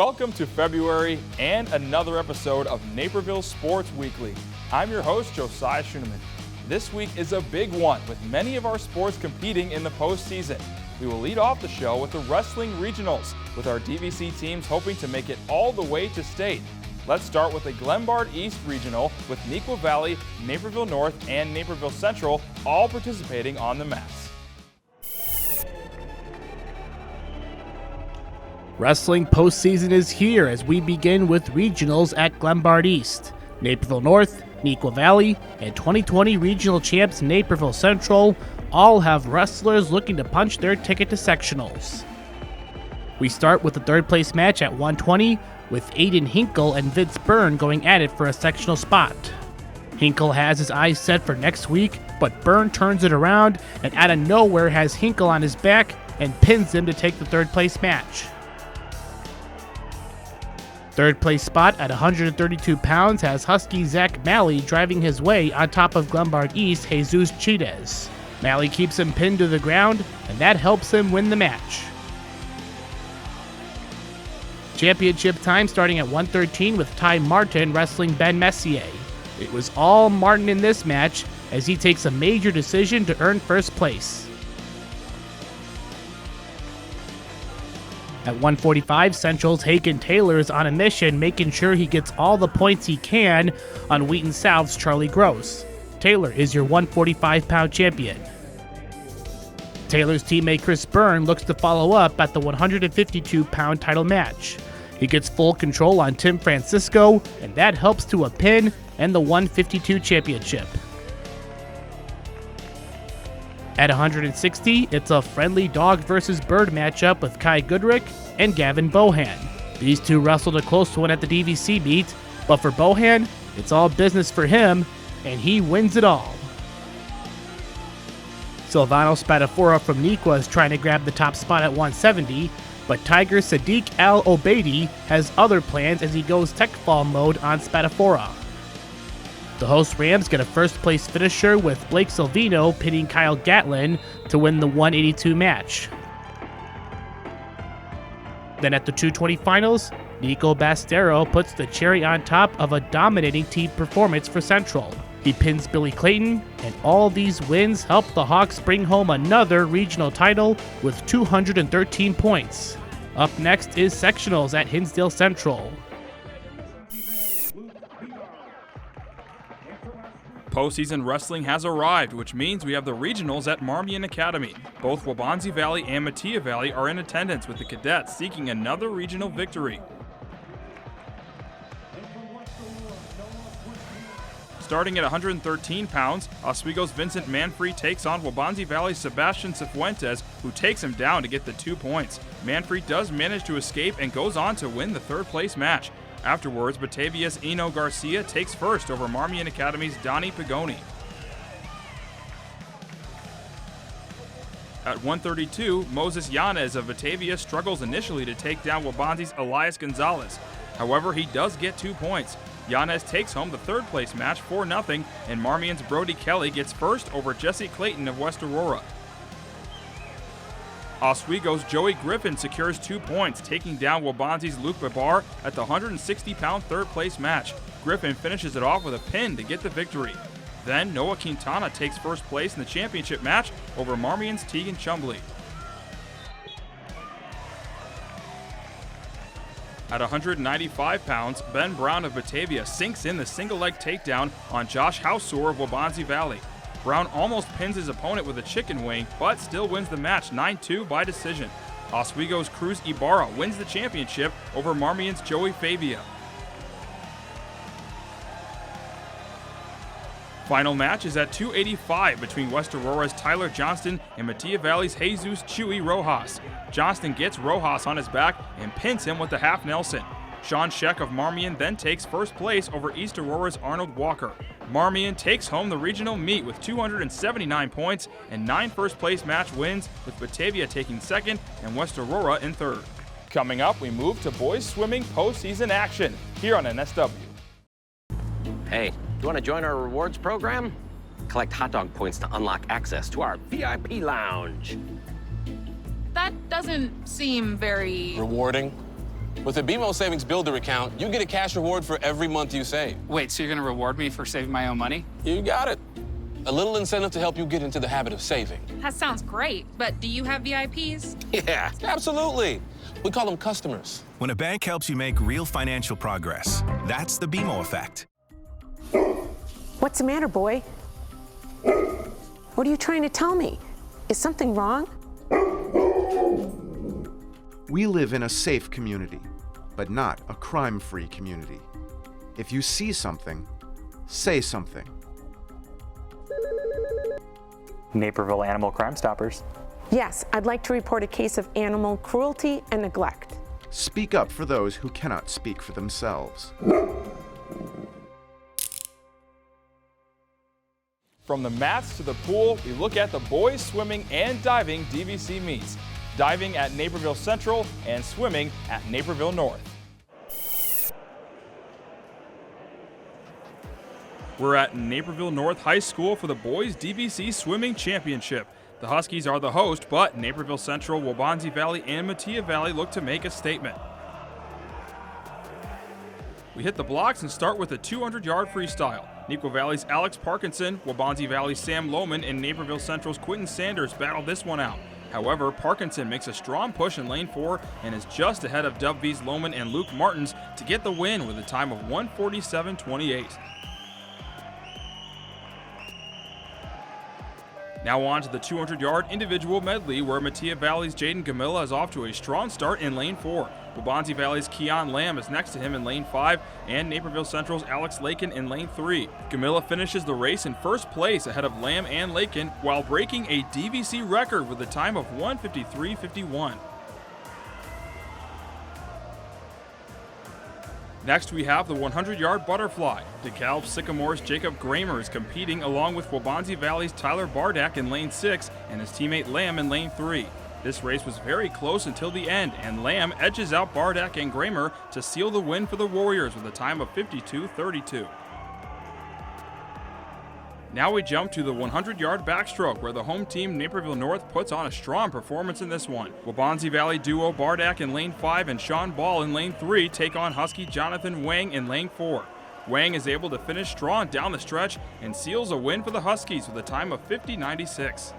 Welcome to February and another episode of Naperville Sports Weekly. I'm your host, Josiah Schuneman. This week is a big one with many of our sports competing in the postseason. We will lead off the show with the wrestling regionals, with our DVC teams hoping to make it all the way to state. Let's start with the Glenbard East Regional with Neuqua Valley, Naperville North, and Naperville Central all participating on the mats. Wrestling postseason is here as we begin with regionals at Glenbard East. Naperville North, Neuqua Valley, and 2020 regional champs Naperville Central all have wrestlers looking to punch their ticket to sectionals. We start with the third place match at 120 with Aiden Hinkle and Vince Byrne going at it for a sectional spot. Hinkle has his eyes set for next week, but Byrne turns it around and out of nowhere has Hinkle on his back and pins him to take the third place match. Third place spot at 132 pounds has Husky Zach Malley driving his way on top of Glenbard East Jesus Chides. Malley keeps him pinned to the ground, and that helps him win the match. Championship time starting at 113 with Ty Martin wrestling Ben Messier. It was all Martin in this match as he takes a major decision to earn first place. At 145, Central's Hagen Taylor is on a mission making sure he gets all the points he can on Wheaton South's Charlie Gross. Taylor is your 145-pound champion. Taylor's teammate Chris Byrne looks to follow up at the 152-pound title match. He gets full control on Tim Francisco, and that helps to a pin and the 152 championship. At 160, it's a friendly dog versus bird matchup with Kai Goodrick and Gavin Bohan. These two wrestled a close one at the DVC meet, but for Bohan, it's all business for him, and he wins it all. Silvano Spadafora from Neuqua is trying to grab the top spot at 170, but Tiger Sadiq Al-Obeidi has other plans as he goes tech fall mode on Spadafora. The host Rams get a first place finisher with Blake Silvino pinning Kyle Gatlin to win the 182 match. Then at the 220 finals, Nico Bastero puts the cherry on top of a dominating team performance for Central. He pins Billy Clayton, and all these wins help the Hawks bring home another regional title with 213 points. Up next is sectionals at Hinsdale Central. Postseason wrestling has arrived, which means we have the regionals at Marmion Academy. Both Waubonsie Valley and Metea Valley are in attendance, with the cadets seeking another regional victory. Starting at 113 pounds, Oswego's Vincent Manfrey takes on Waubonsie Valley's Sebastian Cifuentes, who takes him down to get the 2 points. Manfrey does manage to escape and goes on to win the third place match. Afterwards, Batavia's Eno Garcia takes first over Marmion Academy's Donnie Pagoni. At 132, Moses Yanez of Batavia struggles initially to take down Waubonsie's Elias Gonzalez. However, he does get 2 points. Yanez takes home the third place match 4-0, and Marmion's Brody Kelly gets first over Jesse Clayton of West Aurora. Oswego's Joey Griffin secures 2 points, taking down Waubonsie's Luke Babar at the 160-pound third place match. Griffin finishes it off with a pin to get the victory. Then Noah Quintana takes first place in the championship match over Marmion's Tegan Chumbley. At 195 pounds, Ben Brown of Batavia sinks in the single-leg takedown on Josh Hauser of Waubonsie Valley. Brown almost pins his opponent with a chicken wing, but still wins the match 9-2 by decision. Oswego's Cruz Ibarra wins the championship over Marmion's Joey Favia. Final match is at 285 between West Aurora's Tyler Johnston and Metea Valley's Jesus Chewy Rojas. Johnston gets Rojas on his back and pins him with the half Nelson. Sean Scheck of Marmion then takes first place over East Aurora's Arnold Walker. Marmion takes home the regional meet with 279 points and 9 first-place match wins, with Batavia taking second and West Aurora in third. Coming up, we move to boys swimming postseason action here on NSW. Hey, do you want to join our rewards program? Collect hot dog points to unlock access to our VIP lounge. That doesn't seem very... rewarding? With a BMO Savings Builder account, you get a cash reward for every month you save. Wait, so you're gonna reward me for saving my own money? You got it. A little incentive to help you get into the habit of saving. That sounds great, but do you have VIPs? Yeah, absolutely. We call them customers. When a bank helps you make real financial progress, that's the BMO effect. What's the matter, boy? What are you trying to tell me? Is something wrong? We live in a safe community, but not a crime-free community. If you see something, say something. Naperville Animal Crime Stoppers. Yes, I'd like to report a case of animal cruelty and neglect. Speak up for those who cannot speak for themselves. From the mats to the pool, we look at the boys swimming and diving DVC meets. Diving at Naperville Central and swimming at Naperville North. We're at Naperville North High School for the boys DVC Swimming Championship. The Huskies are the host, but Naperville Central, Waubonsie Valley, and Metea Valley look to make a statement. We hit the blocks and start with a 200-yard freestyle. Neuqua Valley's Alex Parkinson, Waubonsie Valley's Sam Lohman, and Naperville Central's Quentin Sanders battle this one out. However, Parkinson makes a strong push in lane 4 and is just ahead of WV's Lohman and Luke Martins to get the win with a time of 1:47.28. Now on to the 200-yard individual medley where Metea Valley's Jaden Gamilla is off to a strong start in lane 4. Waubonsie Valley's Keon Lamb is next to him in lane 5, and Naperville Central's Alex Lakin in lane 3. Gamilla finishes the race in first place ahead of Lamb and Lakin while breaking a DVC record with a time of 1:53.51. Next, we have the 100-yard butterfly. DeKalb Sycamore's Jacob Kramer is competing along with Waubonsie Valley's Tyler Bardak in lane 6 and his teammate Lamb in lane 3. This race was very close until the end, and Lamb edges out Bardak and Kramer to seal the win for the Warriors with a time of 52.32. Now we jump to the 100-yard backstroke, where the home team Naperville North puts on a strong performance in this one. Waubonsie Valley duo Bardak in lane 5 and Sean Ball in lane 3 take on Husky Jonathan Wang in lane 4. Wang is able to finish strong down the stretch and seals a win for the Huskies with a time of 50.96.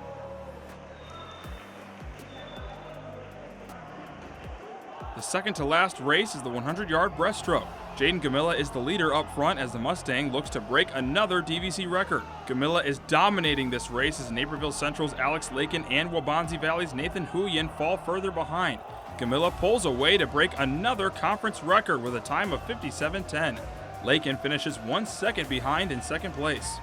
The second to last race is the 100-yard breaststroke. Jaden Gamilla is the leader up front as the Mustang looks to break another DVC record. Gamilla is dominating this race as Naperville Central's Alex Lakin and Waubonsie Valley's Nathan Huyen fall further behind. Gamilla pulls away to break another conference record with a time of 57.10. Lakin finishes 1 second behind in second place.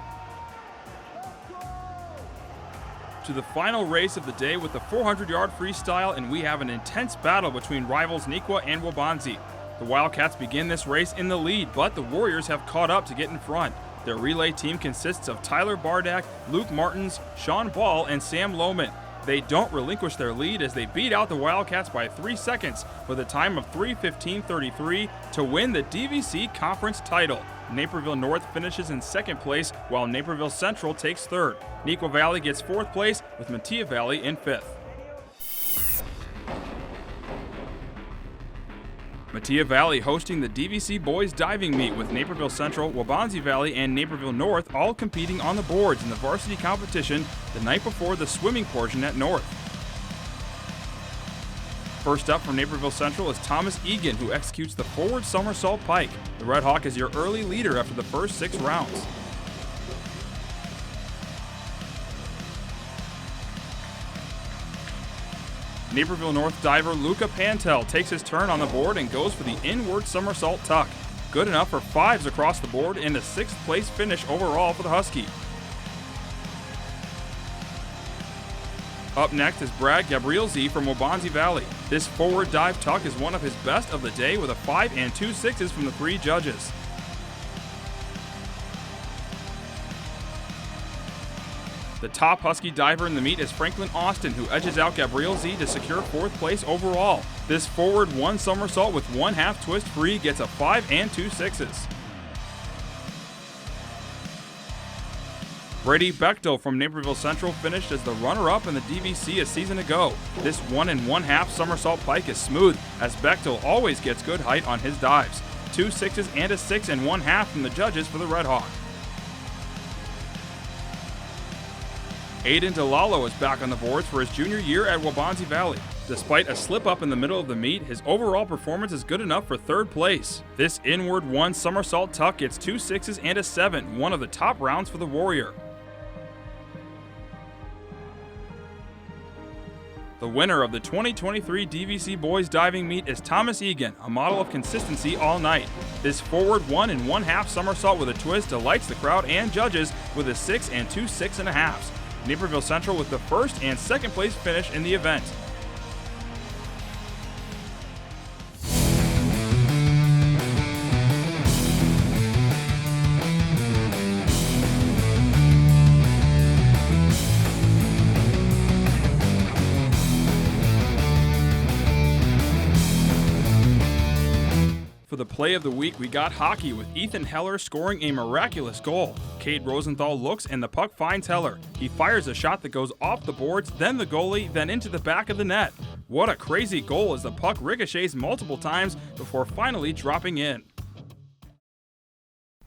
To the final race of the day with the 400-yard freestyle, and we have an intense battle between rivals Neuqua and Waubonsie. The Wildcats begin this race in the lead, but the Warriors have caught up to get in front. Their relay team consists of Tyler Bardak, Luke Martins, Sean Ball, and Sam Lohman. They don't relinquish their lead as they beat out the Wildcats by 3 seconds with a time of 3:15.33 to win the DVC Conference title. Naperville North finishes in second place while Naperville Central takes third. Neuqua Valley gets fourth place with Metea Valley in fifth. Metea Valley hosting the DVC boys diving meet with Naperville Central, Waubonsie Valley, and Naperville North all competing on the boards in the varsity competition the night before the swimming portion at North. First up from Naperville Central is Thomas Egan, who executes the forward somersault pike. The Red Hawk is your early leader after the first 6 rounds. Naperville North diver Luca Pantel takes his turn on the board and goes for the inward somersault tuck. Good enough for 5s across the board and a 6th place finish overall for the Husky. Up next is Brad Gabrielzi from Waubonsie Valley. This forward dive tuck is one of his best of the day with a 5 and 2 6s from the 3 judges. The top Husky diver in the meet is Franklin Austin, who edges out Gabrielzi to secure 4th place overall. This forward 1 somersault with 1/2 twist free gets a 5 and 2 6s. Brady Bechtel from Naperville Central finished as the runner-up in the DVC a season ago. This 1 1/2 somersault pike is smooth, as Bechtel always gets good height on his dives. 2 6s and a 6 1/2 from the judges for the Red Hawk. Aiden DeLallo is back on the boards for his junior year at Waubonsie Valley. Despite a slip-up in the middle of the meet, his overall performance is good enough for 3rd place. This inward 1 somersault tuck gets 2 6s and a 7, one of the top rounds for the Warrior. The winner of the 2023 DVC Boys Diving Meet is Thomas Egan, a model of consistency all night. This forward 1 1/2 somersault with a twist delights the crowd and judges with a 6 and 2 6.5s. Naperville Central with the 1st and 2nd place finish in the event. For the play of the week, we got hockey with Ethan Heller scoring a miraculous goal. Cade Rosenthal looks and the puck finds Heller. He fires a shot that goes off the boards, then the goalie, then into the back of the net. What a crazy goal as the puck ricochets multiple times before finally dropping in.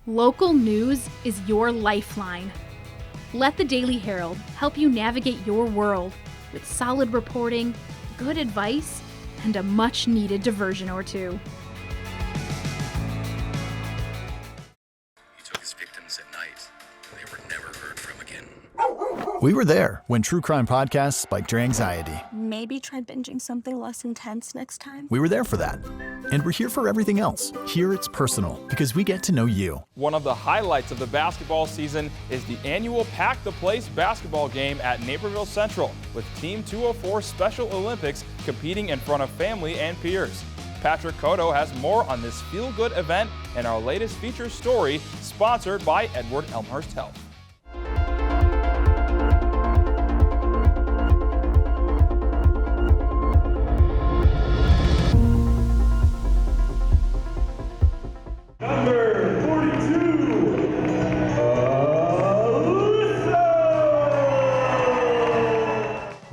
Local news is your lifeline. Let the Daily Herald help you navigate your world with solid reporting, good advice, and a much-needed diversion or two. We were there when true crime podcasts spiked your anxiety. Maybe try binging something less intense next time. We were there for that. And we're here for everything else. Here it's personal because we get to know you. One of the highlights of the basketball season is the annual Pack the Place basketball game at Naperville Central, with Team 204 Special Olympics competing in front of family and peers. Patrick Cotto has more on this feel-good event in our latest feature story, sponsored by Edward Elmhurst Health.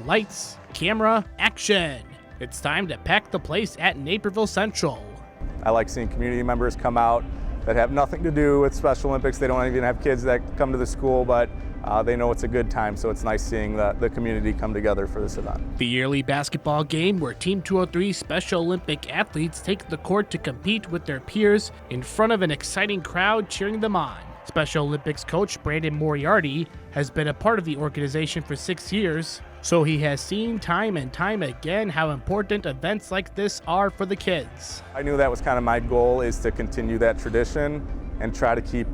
Lights, camera, action. It's time to pack the place at Naperville Central. I like seeing community members come out that have nothing to do with Special Olympics. They don't even have kids that come to the school, but they know it's a good time, so it's nice seeing the community come together for this event. The yearly basketball game where Team 203 Special Olympic athletes take the court to compete with their peers in front of an exciting crowd cheering them on. Special Olympics coach Brandon Moriarty has been a part of the organization for 6 years, so he has seen time and time again how important events like this are for the kids. I knew that was kind of my goal, is to continue that tradition and try to keep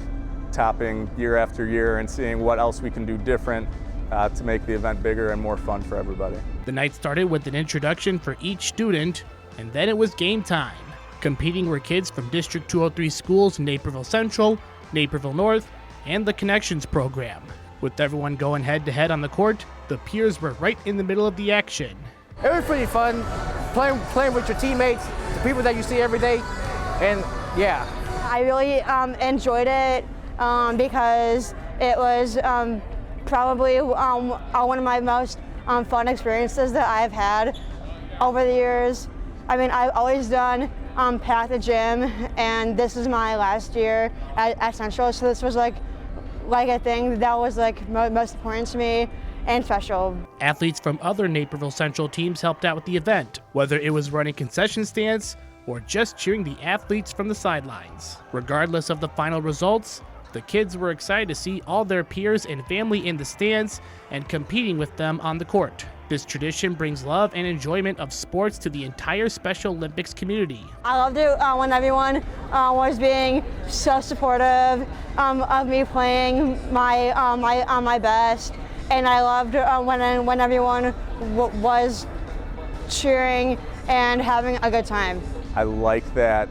topping year after year and seeing what else we can do different to make the event bigger and more fun for everybody. The night started with an introduction for each student, and then it was game time. Competing were kids from District 203 schools in Naperville Central, Naperville North, and the Connections program. With everyone going head-to-head on the court, the peers were right in the middle of the action. It was pretty fun, playing with your teammates, the people that you see every day, and yeah. I really enjoyed it because it was probably one of my most fun experiences that I've had over the years. I mean, I've always done Path the Gym, and this is my last year at Central, so this was like a thing that was like most important to me and special. Athletes from other Naperville Central teams helped out with the event, whether it was running concession stands or just cheering the athletes from the sidelines. Regardless of the final results, the kids were excited to see all their peers and family in the stands and competing with them on the court. This tradition brings love and enjoyment of sports to the entire Special Olympics community. I loved it when everyone was being so supportive of me playing my best, and I loved when everyone was cheering and having a good time. I like that,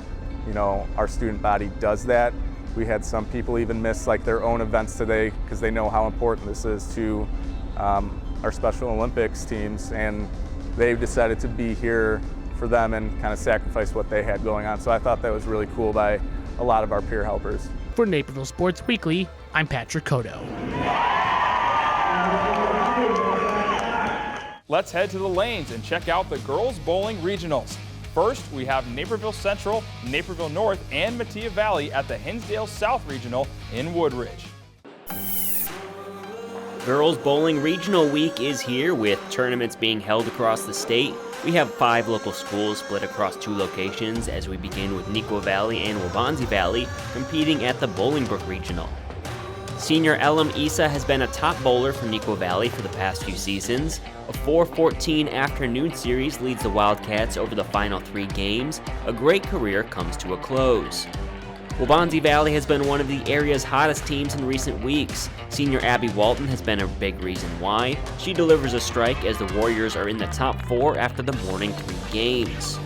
our student body does that. We had some people even miss like their own events today because they know how important this is to our Special Olympics teams, and they've decided to be here for them and kind of sacrifice what they had going on. So I thought that was really cool by a lot of our peer helpers. For Naperville Sports Weekly, I'm Patrick Cotto. Let's head to the lanes and check out the girls bowling regionals. First, we have Naperville Central, Naperville North, and Metea Valley at the Hinsdale South Regional in Woodridge. Girls Bowling Regional Week is here with tournaments being held across the state. We have 5 local schools split across 2 locations as we begin with Neuqua Valley and Waubonsie Valley competing at the Bolingbrook Regional. Senior Elam Issa has been a top bowler for Neuqua Valley for the past few seasons. A 4:14 afternoon series leads the Wildcats over the final 3 games. A great career comes to a close. Waubonsie Valley has been one of the area's hottest teams in recent weeks. Senior Abby Walton has been a big reason why. She delivers a strike as the Warriors are in the top 4 after the morning 3 games.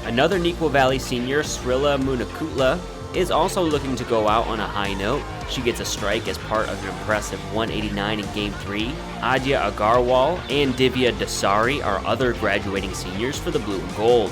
Another Neuqua Valley senior, Srila Munakutla, is also looking to go out on a high note. She gets a strike as part of an impressive 189 in Game 3. Adya Agarwal and Divya Dasari are other graduating seniors for the Blue and Gold.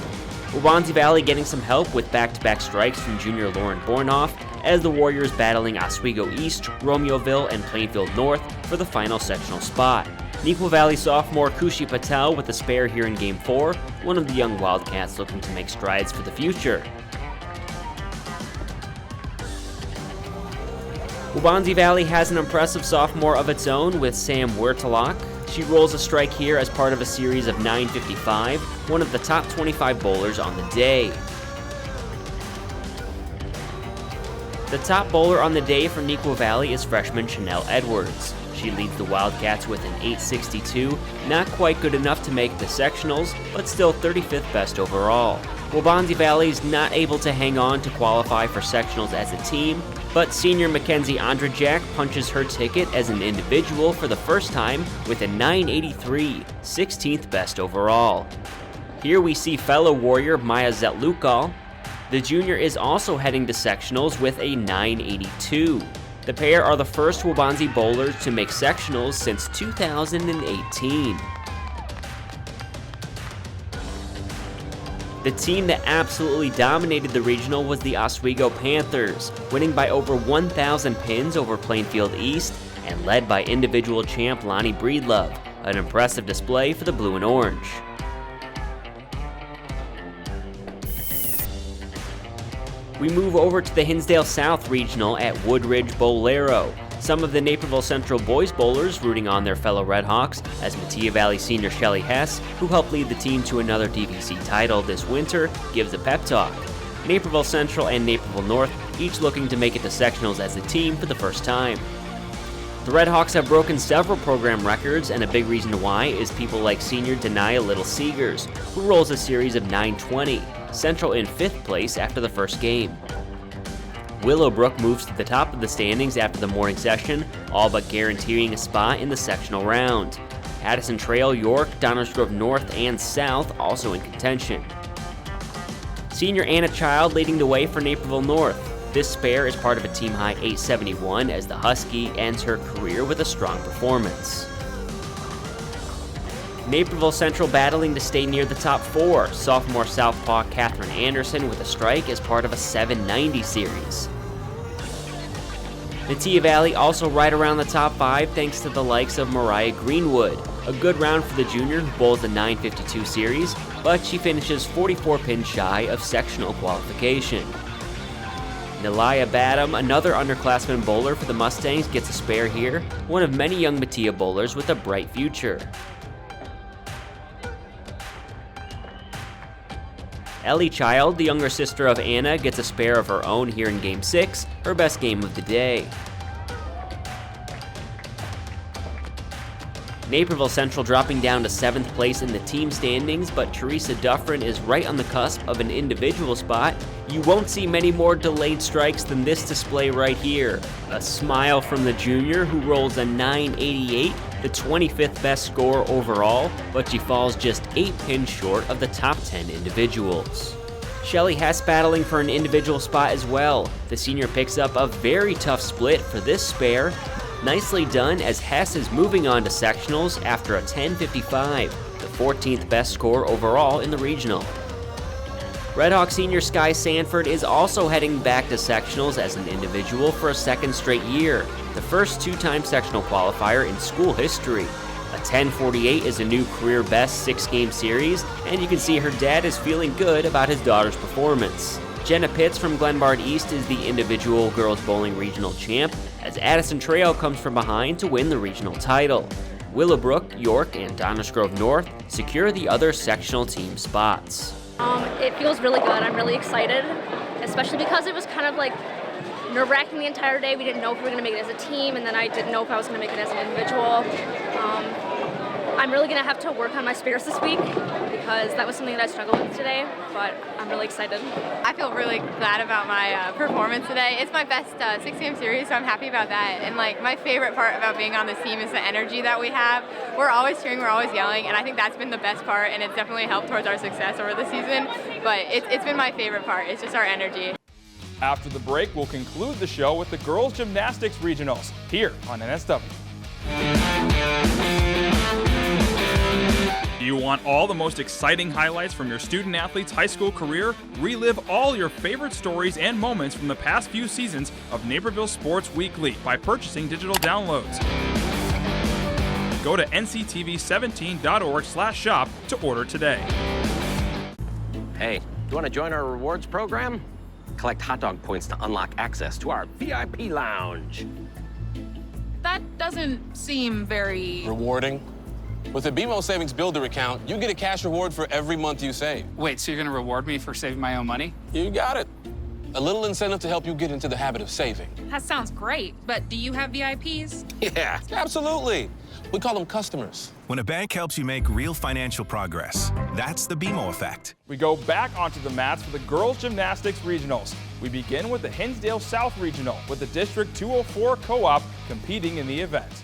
Waubonsie Valley getting some help with back-to-back strikes from junior Lauren Bornhoff as the Warriors battling Oswego East, Romeoville, and Plainfield North for the final sectional spot. Neuqua Valley sophomore Kushi Patel with a spare here in Game 4, one of the young Wildcats looking to make strides for the future. Waubonsie Valley has an impressive sophomore of its own with Sam Wertelach. She rolls a strike here as part of a series of 955, one of the top 25 bowlers on the day. The top bowler on the day for Neuqua Valley is freshman Chanel Edwards. She leads the Wildcats with an 862, not quite good enough to make the sectionals, but still 35th best overall. Waubonsie Valley is not able to hang on to qualify for sectionals as a team, but senior Mackenzie Andrajak punches her ticket as an individual for the first time with a 983, 16th best overall. Here we see fellow Warrior Maya Zetlukal. The junior is also heading to sectionals with a 982. The pair are the first Waubonsie bowlers to make sectionals since 2018. The team that absolutely dominated the regional was the Oswego Panthers, winning by over 1,000 pins over Plainfield East and led by individual champ Lonnie Breedlove, an impressive display for the Blue and Orange. We move over to the Hinsdale South Regional at Woodridge Bolero. Some of the Naperville Central boys bowlers rooting on their fellow Redhawks, as Metea Valley senior Shelly Hess, who helped lead the team to another DVC title this winter, gives a pep talk. Naperville Central and Naperville North each looking to make it to sectionals as a team for the first time. The Redhawks have broken several program records, and a big reason why is people like senior Denia Little Seegers, who rolls a series of 920, Central in 5th place after the first game. Willowbrook moves to the top of the standings after the morning session, all but guaranteeing a spot in the sectional round. Addison Trail, York, Downers Grove North, and South also in contention. Senior Anna Child leading the way for Naperville North. This spare is part of a team-high 871 as the Husky ends her career with a strong performance. Naperville Central battling to stay near the top 4. Sophomore southpaw Katherine Anderson with a strike as part of a 790 series. Metea Valley also right around the top 5 thanks to the likes of Mariah Greenwood. A good round for the junior who bowls a 952 series, but she finishes 44 pins shy of sectional qualification. Nelia Badham, another underclassman bowler for the Mustangs, gets a spare here, one of many young Metea bowlers with a bright future. Ellie Child, the younger sister of Anna, gets a spare of her own here in Game 6, her best game of the day. Naperville Central dropping down to 7th place in the team standings, but Teresa Duffrin is right on the cusp of an individual spot. You won't see many more delayed strikes than this display right here. A smile from the junior who rolls a 988, the 25th best score overall, but she falls just 8 pins short of the top 10 individuals. Shelly Hess battling for an individual spot as well. The senior picks up a very tough split for this spare. Nicely done as Hess is moving on to sectionals after a 1055, the 14th best score overall in the regional. Redhawk senior Sky Sanford is also heading back to sectionals as an individual for a second straight year, the first 2-time sectional qualifier in school history. A 10:48 is a new career best 6-game series, and you can see her dad is feeling good about his daughter's performance. Jenna Pitts from Glenbard East is the individual girls bowling regional champ, as Addison Trejo comes from behind to win the regional title. Willowbrook, York, and Downers Grove North secure the other sectional team spots. It feels really good. I'm really excited, especially because it was kind of like nerve-wracking the entire day. We didn't know if we were going to make it as a team, and then I didn't know if I was going to make it as an individual. I'm really going to have to work on my spirits this week because that was something that I struggled with today, but I'm really excited. I feel really glad about my performance today. It's my best 6-game series, so I'm happy about that. And like my favorite part about being on this team is the energy that we have. We're always cheering, we're always yelling, and I think that's been the best part, and it's definitely helped towards our success over the season, but it's been my favorite part. It's just our energy. After the break, we'll conclude the show with the girls gymnastics regionals here on NSW. Do you want all the most exciting highlights from your student athlete's high school career? Relive all your favorite stories and moments from the past few seasons of Naperville Sports Weekly by purchasing digital downloads. Go to nctv17.org/shop to order today. Hey, you want to join our rewards program? Collect hot dog points to unlock access to our VIP lounge. That doesn't seem very Rewarding. With the BMO Savings Builder account, you get a cash reward for every month you save. Wait, so you're going to reward me for saving my own money? You got it. A little incentive to help you get into the habit of saving. That sounds great, but do you have VIPs? Yeah, absolutely. We call them customers. When a bank helps you make real financial progress, that's the BMO effect. We go back onto the mats for the girls gymnastics regionals. We begin with the Hinsdale South Regional with the District 204 Co-op competing in the event.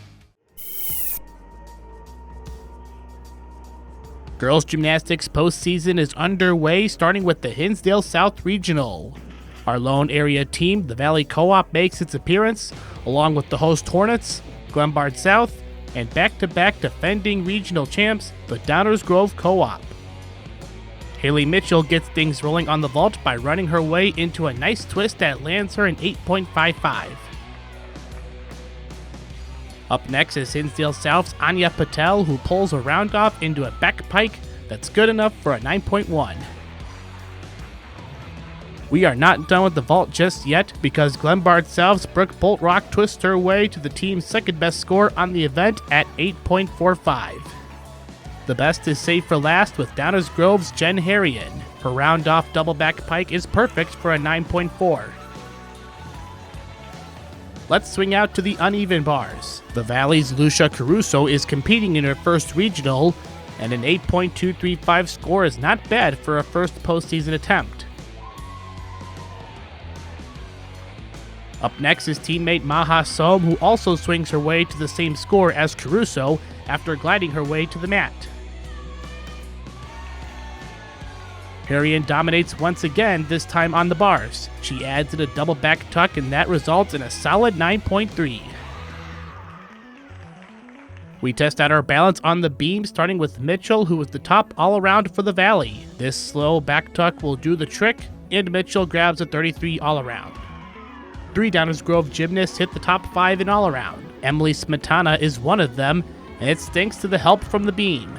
Girls gymnastics postseason is underway, starting with the Hinsdale South Regional. Our lone area team, the Valley Co-op, makes its appearance, along with the host Hornets, Glenbard South, and back-to-back defending regional champs, the Downers Grove Co-op. Haley Mitchell gets things rolling on the vault by running her way into a nice twist that lands her an 8.55. Up next is Hinsdale South's Anya Patel, who pulls a round off into a back pike that's good enough for a 9.1. We are not done with the vault just yet, because Glenbard South's Brooke Boltrock twists her way to the team's second best score on the event at 8.45. The best is saved for last with Downers Grove's Jen Harrion. Her round off double back pike is perfect for a 9.4. Let's swing out to the uneven bars. The Valley's Lucia Caruso is competing in her first regional, and an 8.235 score is not bad for a first postseason attempt. Up next is teammate Maha Som, who also swings her way to the same score as Caruso after gliding her way to the mat. Harrion dominates once again, this time on the bars. She adds in a double back tuck, and that results in a solid 9.3. We test out our balance on the beam, starting with Mitchell, who is the top all-around for the Valley. This slow back tuck will do the trick, and Mitchell grabs a 33 all-around. 3 Downers Grove gymnasts hit the top 5 in all-around. Emily Smetana is one of them, and it's thanks to the help from the beam.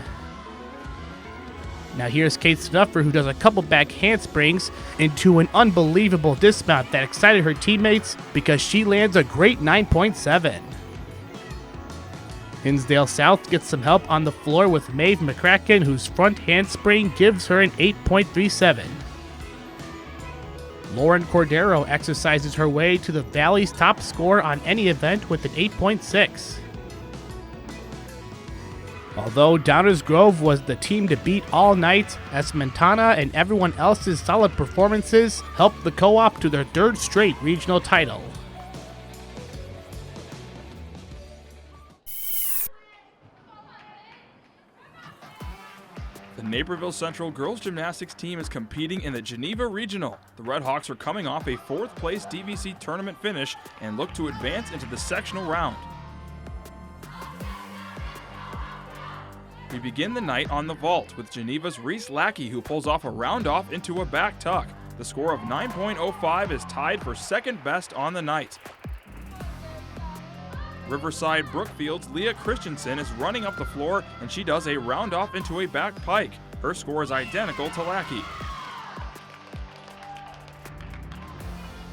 Now here's Kate Snuffer, who does a couple back handsprings into an unbelievable dismount that excited her teammates because she lands a great 9.7. Hinsdale South gets some help on the floor with Maeve McCracken, whose front handspring gives her an 8.37. Lauren Cordero exercises her way to the Valley's top score on any event with an 8.6. Although Downers Grove was the team to beat all night, as Montana and everyone else's solid performances helped the Co-op to their 3rd straight regional title. The Naperville Central girls gymnastics team is competing in the Geneva Regional. The Red Hawks are coming off a 4th place DVC tournament finish and look to advance into the sectional round. We begin the night on the vault with Geneva's Reese Lackey, who pulls off a round off into a back tuck. The score of 9.05 is tied for second best on the night. Riverside Brookfield's Leah Christensen is running up the floor, and she does a round-off into a back pike. Her score is identical to Lackey.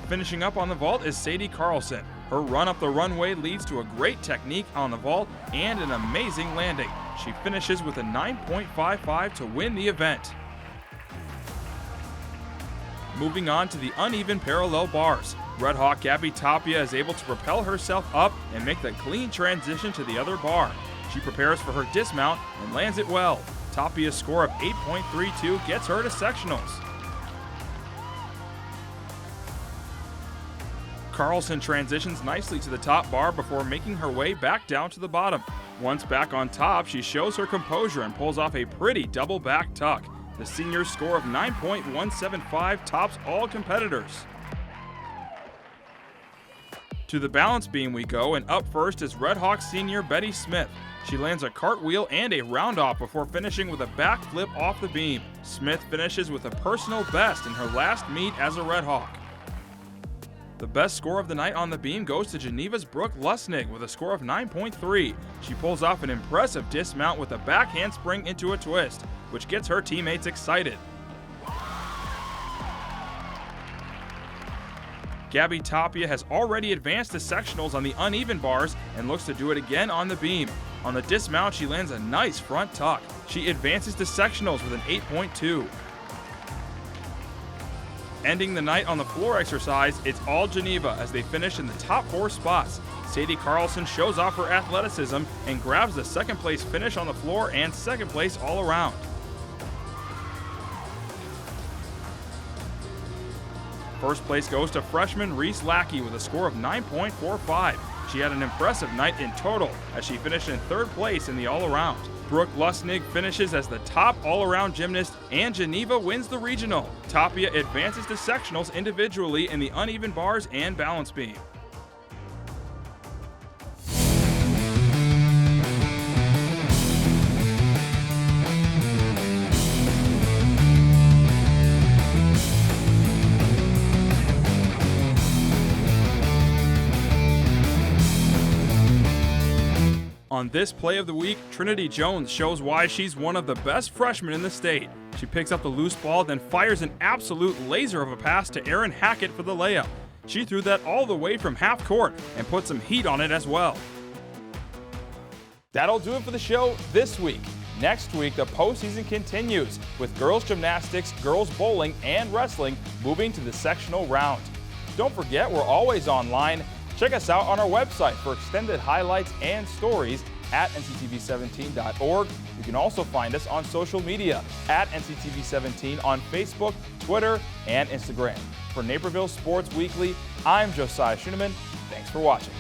Finishing up on the vault is Sadie Carlson. Her run up the runway leads to a great technique on the vault and an amazing landing. She finishes with a 9.55 to win the event. Moving on to the uneven parallel bars. Red Hawk Gabby Tapia is able to propel herself up and make the clean transition to the other bar. She prepares for her dismount and lands it well. Tapia's score of 8.32 gets her to sectionals. Carlson transitions nicely to the top bar before making her way back down to the bottom. Once back on top, she shows her composure and pulls off a pretty double back tuck. The senior's score of 9.175 tops all competitors. To the balance beam we go, and up first is Red Hawk senior Betty Smith. She lands a cartwheel and a round-off before finishing with a backflip off the beam. Smith finishes with a personal best in her last meet as a Red Hawk. The best score of the night on the beam goes to Geneva's Brooke Lusnig with a score of 9.3. She pulls off an impressive dismount with a back handspring into a twist, which gets her teammates excited. Gabby Tapia has already advanced to sectionals on the uneven bars and looks to do it again on the beam. On the dismount, she lands a nice front tuck. She advances to sectionals with an 8.2. Ending the night on the floor exercise, it's all Geneva as they finish in the top 4 spots. Sadie Carlson shows off her athleticism and grabs the second place finish on the floor and second place all around. First place goes to freshman Reese Lackey with a score of 9.45. She had an impressive night in total as she finished in third place in the all-around. Brooke Lusnig finishes as the top all-around gymnast, and Geneva wins the regional. Tapia advances to sectionals individually in the uneven bars and balance beam. On this play of the week, Trinity Jones shows why she's one of the best freshmen in the state. She picks up the loose ball, then fires an absolute laser of a pass to Erin Hackett for the layup. She threw that all the way from half court and put some heat on it as well. That'll do it for the show this week. Next week, the postseason continues with girls gymnastics, girls bowling, and wrestling moving to the sectional round. Don't forget, we're always online. Check us out on our website for extended highlights and stories at nctv17.org. You can also find us on social media at nctv17 on Facebook, Twitter, and Instagram. For Naperville Sports Weekly, I'm Josiah Schuneman. Thanks for watching.